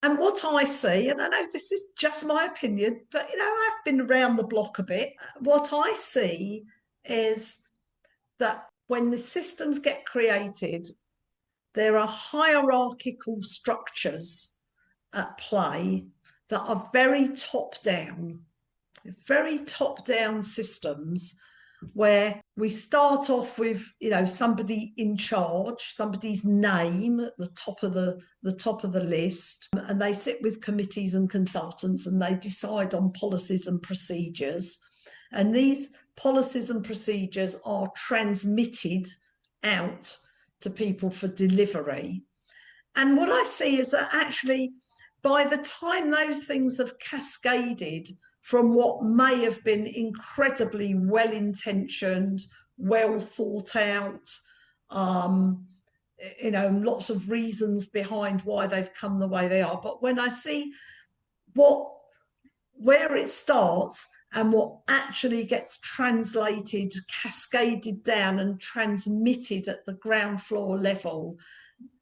And what I see, and I know this is just my opinion, but I've been around the block a bit. What I see is that when the systems get created, there are hierarchical structures at play that are very top down systems where we start off with somebody in charge, somebody's name at the top of the list, and they sit with committees and consultants and they decide on policies and procedures, and these policies and procedures are transmitted out to people for delivery. And what I see is that actually by the time those things have cascaded from what may have been incredibly well-intentioned, well thought out, lots of reasons behind why they've come the way they are. But when I see where it starts and what actually gets translated, cascaded down and transmitted at the ground floor level,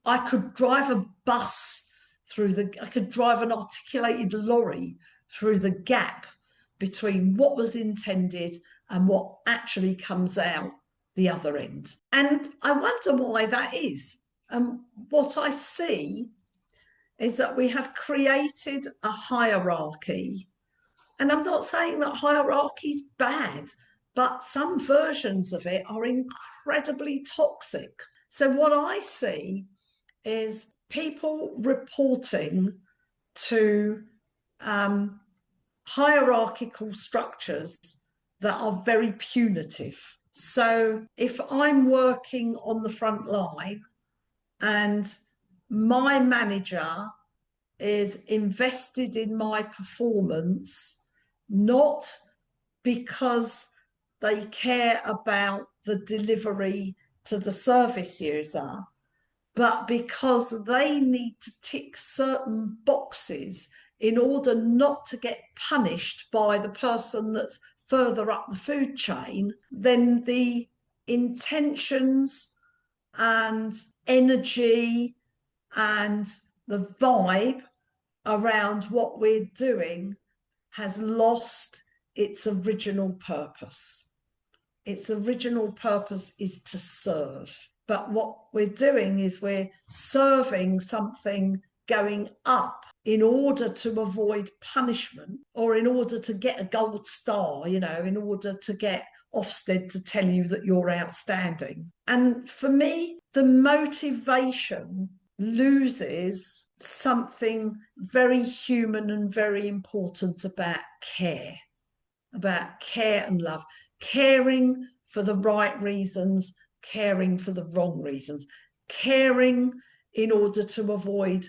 I could drive a bus I could drive an articulated lorry through the gap between what was intended and what actually comes out the other end. And I wonder why that is. And what I see is that we have created a hierarchy. And I'm not saying that hierarchy is bad, but some versions of it are incredibly toxic. So what I see is people reporting to hierarchical structures that are very punitive. So if I'm working on the front line and my manager is invested in my performance, not because they care about the delivery to the service user, but because they need to tick certain boxes in order not to get punished by the person that's further up the food chain, then the intentions and energy and the vibe around what we're doing has lost its original purpose. Its original purpose is to serve. But what we're doing is we're serving something going up in order to avoid punishment, or in order to get a gold star, in order to get Ofsted to tell you that you're outstanding. And for me, the motivation loses something very human and very important about care and love, caring for the right reasons, caring for the wrong reasons, caring in order to avoid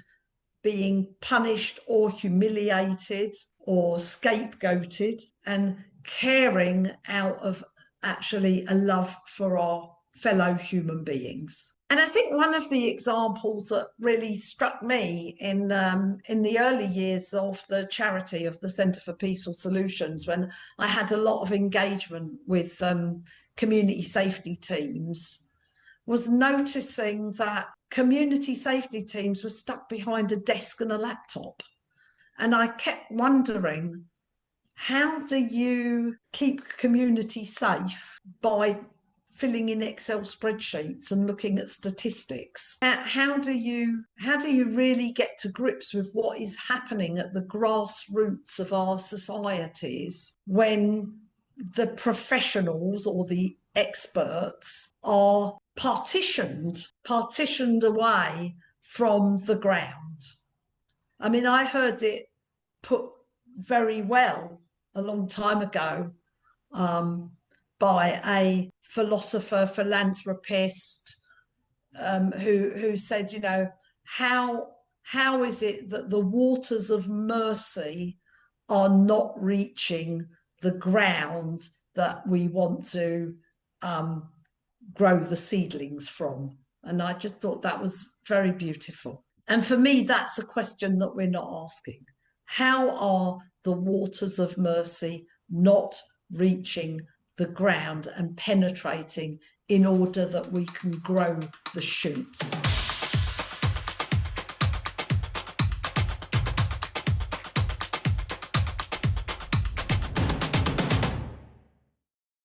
being punished or humiliated or scapegoated, and caring out of actually a love for our fellow human beings. And I think one of the examples that really struck me in the early years of the charity of the Centre for Peaceful Solutions, when I had a lot of engagement with community safety teams, was noticing that community safety teams were stuck behind a desk and a laptop. And I kept wondering, how do you keep community safe by filling in Excel spreadsheets and looking at statistics? How do you really get to grips with what is happening at the grassroots of our societies when the professionals or the experts are partitioned away from the ground? I mean, I heard it put very well a long time ago by a philosopher, philanthropist, who said, how is it that the waters of mercy are not reaching the ground that we want to grow the seedlings from? And I just thought that was very beautiful. And for me, that's a question that we're not asking. How are the waters of mercy not reaching the ground and penetrating in order that we can grow the shoots?